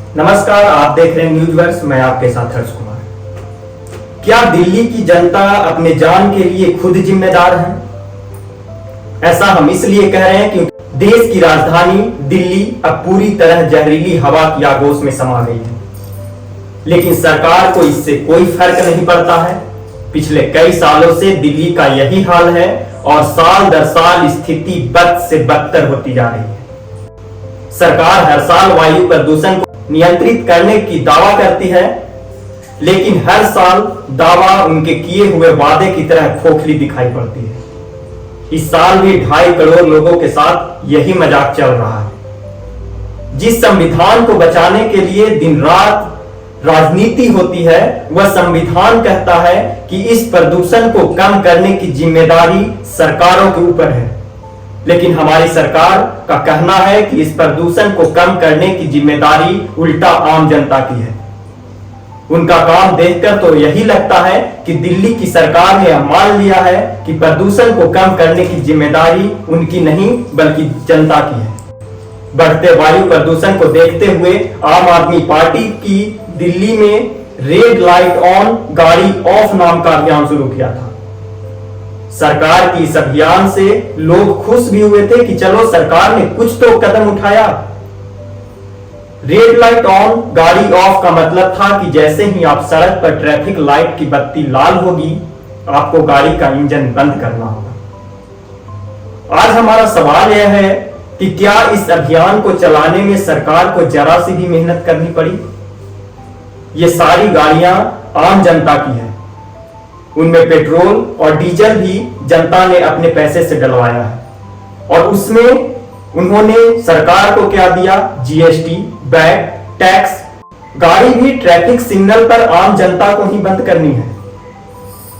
नमस्कार, आप देख रहे हैं न्यूज वर्स। मैं आपके साथ हर्ष कुमार। क्या दिल्ली की जनता अपने जान के लिए खुद जिम्मेदार है? ऐसा हम इसलिए कह रहे हैं क्योंकि देश की राजधानी दिल्ली अब पूरी तरह जहरीली हवा की आगोश में समा गई है, लेकिन सरकार को इससे कोई फर्क नहीं पड़ता है। पिछले कई सालों से दिल्ली का यही हाल है और साल दर साल स्थिति बद से बदतर होती जा रही है। सरकार हर साल वायु प्रदूषण को नियंत्रित करने की दावा करती है, लेकिन हर साल दावा उनके किए हुए वादे की तरह खोखली दिखाई पड़ती है। इस साल भी 2.5 करोड़ लोगों के साथ यही मजाक चल रहा है। जिस संविधान को बचाने के लिए दिन रात राजनीति होती है, वह संविधान कहता है कि इस प्रदूषण को कम करने की जिम्मेदारी सरकारों के ऊपर है, लेकिन हमारी सरकार का कहना है कि इस प्रदूषण को कम करने की जिम्मेदारी उल्टा आम जनता की है। उनका काम देखकर तो यही लगता है कि दिल्ली की सरकार ने मान लिया है कि प्रदूषण को कम करने की जिम्मेदारी उनकी नहीं बल्कि जनता की है। बढ़ते वायु प्रदूषण को देखते हुए आम आदमी पार्टी की दिल्ली में रेड लाइट ऑन गाड़ी ऑफ नाम का अभियान शुरू किया था। सरकार की इस अभियान से लोग खुश भी हुए थे कि चलो सरकार ने कुछ तो कदम उठाया। रेड लाइट ऑन गाड़ी ऑफ का मतलब था कि जैसे ही आप सड़क पर ट्रैफिक लाइट की बत्ती लाल होगी, आपको गाड़ी का इंजन बंद करना होगा। आज हमारा सवाल यह है कि क्या इस अभियान को चलाने में सरकार को जरा सी भी मेहनत करनी पड़ी? ये सारी गाड़ियां आम जनता की हैं। उनमें पेट्रोल और डीजल भी जनता ने अपने पैसे से डलवाया है, और उसमें उन्होंने सरकार को क्या दिया? GST, VAT, tax. गाड़ी भी ट्रैफिक सिग्नल पर आम जनता को ही बंद करनी है,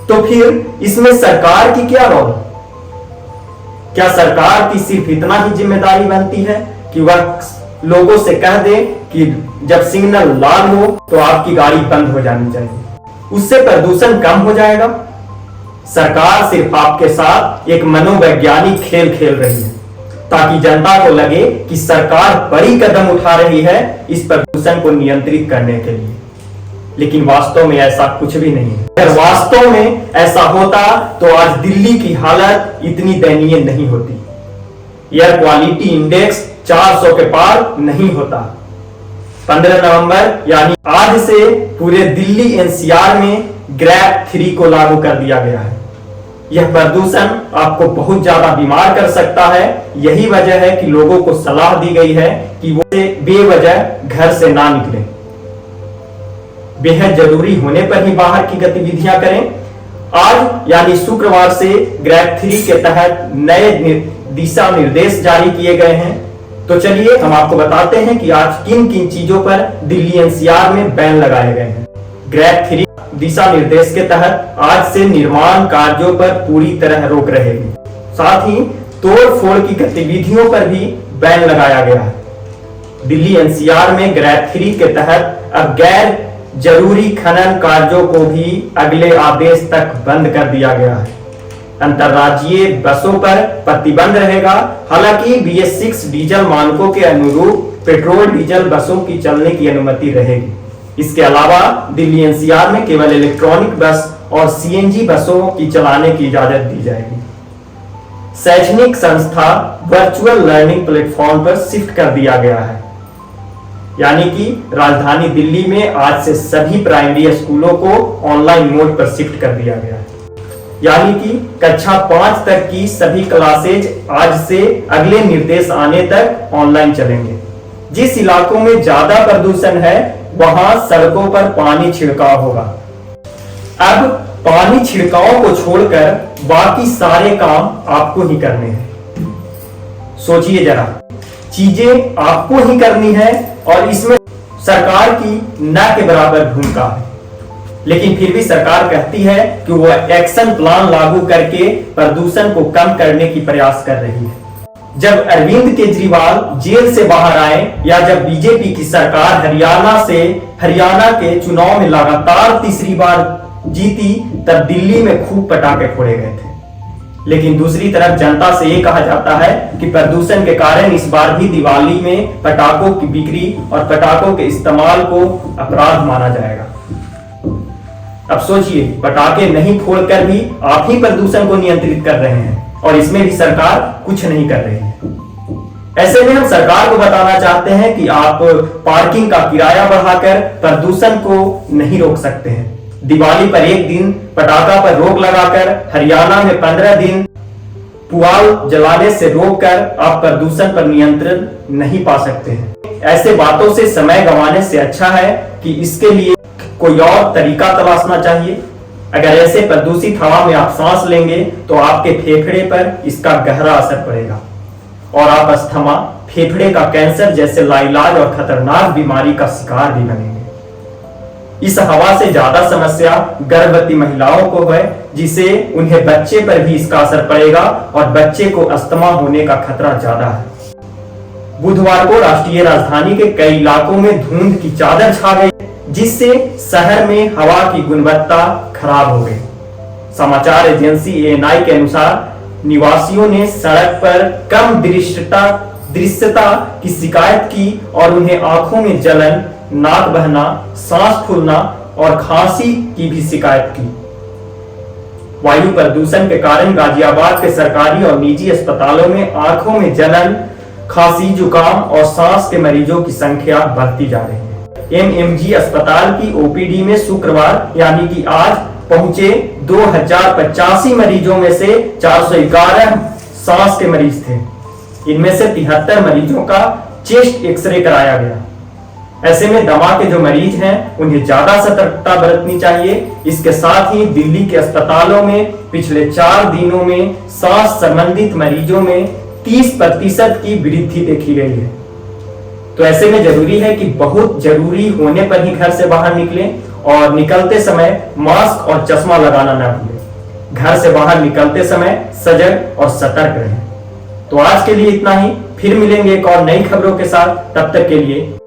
तो फिर इसमें सरकार की क्या रोल? क्या सरकार की सिर्फ इतना ही जिम्मेदारी बनती है कि वह लोगों से कह दे कि जब सिग्नल लाल हो तो आपकी गाड़ी बंद हो जानी चाहिए, उससे प्रदूषण कम हो जाएगा? सरकार सिर्फ आपके साथ एक मनोवैज्ञानिक खेल खेल रही है ताकि जनता को लगे कि सरकार बड़ी कदम उठा रही है इस प्रदूषण को नियंत्रित करने के लिए, लेकिन वास्तव में ऐसा कुछ भी नहीं है। अगर वास्तव में ऐसा होता तो आज दिल्ली की हालत इतनी दयनीय नहीं होती। एयर क्वालिटी इंडेक्स 400 के पार नहीं होता। 15 नवंबर यानी आज से पूरे दिल्ली एनसीआर में ग्रैप 3 को लागू कर दिया गया है। यह प्रदूषण आपको बहुत ज्यादा बीमार कर सकता है। यही वजह है कि लोगों को सलाह दी गई है कि वो बेवजह घर से ना निकलें। बेहद जरूरी होने पर ही बाहर की गतिविधियां करें। आज यानी शुक्रवार से ग्रैप 3 के तहत नए दिशा निर्देश जारी किए गए हैं। तो चलिए हम आपको बताते हैं कि आज किन किन चीजों पर दिल्ली एनसीआर में बैन लगाए गए हैं। ग्रैप 3 दिशा निर्देश के तहत आज से निर्माण कार्यों पर पूरी तरह रोक रहेगी। साथ ही तोड़ फोड़ की गतिविधियों पर भी बैन लगाया गया है। दिल्ली एनसीआर में ग्रैप 3 के तहत अब गैर जरूरी खनन कार्यों को भी अगले आदेश तक बंद कर दिया गया है। अंतरराज्यीय बसों पर प्रतिबंध रहेगा। हालांकि BS6 डीजल मानकों के अनुरूप पेट्रोल डीजल बसों की चलने की अनुमति रहेगी। इसके अलावा दिल्ली एनसीआर में केवल इलेक्ट्रॉनिक बस और सीएनजी बसों की चलाने की इजाजत दी जाएगी। शैक्षणिक संस्था वर्चुअल लर्निंग प्लेटफॉर्म पर शिफ्ट कर दिया गया है, यानी कि राजधानी दिल्ली में आज से सभी प्राइमरी स्कूलों को ऑनलाइन मोड पर शिफ्ट कर दिया गया है। यानी कि कक्षा 5 तक की सभी क्लासेज आज से अगले निर्देश आने तक ऑनलाइन चलेंगे। जिस इलाकों में ज्यादा प्रदूषण है वहां सड़कों पर पानी छिड़काव होगा। अब पानी छिड़काव को छोड़कर बाकी सारे काम आपको ही करने हैं। सोचिए जरा, चीजें आपको ही करनी है और इसमें सरकार की न के बराबर भूमिका है, लेकिन फिर भी सरकार कहती है कि वह एक्शन प्लान लागू करके प्रदूषण को कम करने की प्रयास कर रही है। जब अरविंद केजरीवाल जेल से बाहर आए या जब बीजेपी की सरकार हरियाणा के चुनाव में लगातार तीसरी बार जीती, तब दिल्ली में खूब पटाखे फोड़े गए थे। लेकिन दूसरी तरफ जनता से ये कहा जाता है कि प्रदूषण के कारण इस बार भी दिवाली में पटाखों की बिक्री और पटाखों के इस्तेमाल को अपराध माना जाएगा। अब सोचिए, पटाखे नहीं फोड़कर भी आप ही प्रदूषण को नियंत्रित कर रहे हैं और इसमें भी सरकार कुछ नहीं कर रही है। ऐसे में हम सरकार को बताना चाहते हैं कि आप पार्किंग का किराया बढ़ाकर प्रदूषण को नहीं रोक सकते हैं। दिवाली पर एक दिन पटाखा पर रोक लगाकर हरियाणा में 15 दिन पुआल जलाने से रोककर आप प्रदूषण पर नियंत्रण नहीं पा सकते हैं। ऐसे बातों से समय गंवाने से अच्छा है कि इसके लिए कोई और तरीका तलाशना चाहिए। अगर ऐसे प्रदूषित हवा में आप सांस लेंगे तो आपके फेफड़े पर इसका गहरा असर पड़ेगा और आप अस्थमा, फेफड़े का कैंसर जैसे लाइलाज और खतरनाक बीमारी का शिकार भी बनेंगे। इस हवा से ज्यादा समस्या गर्भवती महिलाओं को है, जिसे उन्हें बच्चे पर भी इसका असर पड़ेगा और बच्चे को अस्थमा होने का खतरा ज्यादा है। बुधवार को राष्ट्रीय राजधानी के कई इलाकों में धुंध की चादर छा गई, जिससे शहर में हवा की गुणवत्ता खराब हो गई। समाचार एजेंसी ANI के अनुसार निवासियों ने सड़क पर कम दृश्यता की शिकायत की और उन्हें आंखों में जलन, नाक बहना, सांस फूलना और खांसी की भी शिकायत की। वायु प्रदूषण के कारण गाजियाबाद के सरकारी और निजी अस्पतालों में आंखों में जलन, खांसी, जुकाम और सांस के मरीजों की संख्या बढ़ती जा रही है। MMG अस्पताल की OPD में शुक्रवार यानी कि आज पहुंचे 2085 मरीजों में से 411 सांस के मरीज थे। इनमें से 73 मरीजों का चेस्ट एक्सरे कराया गया। ऐसे में दमा के जो मरीज हैं उन्हें ज्यादा सतर्कता बरतनी चाहिए। इसके साथ ही दिल्ली के अस्पतालों में पिछले 4 दिनों में सांस संबंधित मरीजों में 30% की वृद्धि देखी गई है। तो ऐसे में जरूरी है कि बहुत जरूरी होने पर ही घर से बाहर निकलें और निकलते समय मास्क और चश्मा लगाना ना भूलें। घर से बाहर निकलते समय सजग और सतर्क रहें। तो आज के लिए इतना ही, फिर मिलेंगे एक और नई खबरों के साथ। तब तक के लिए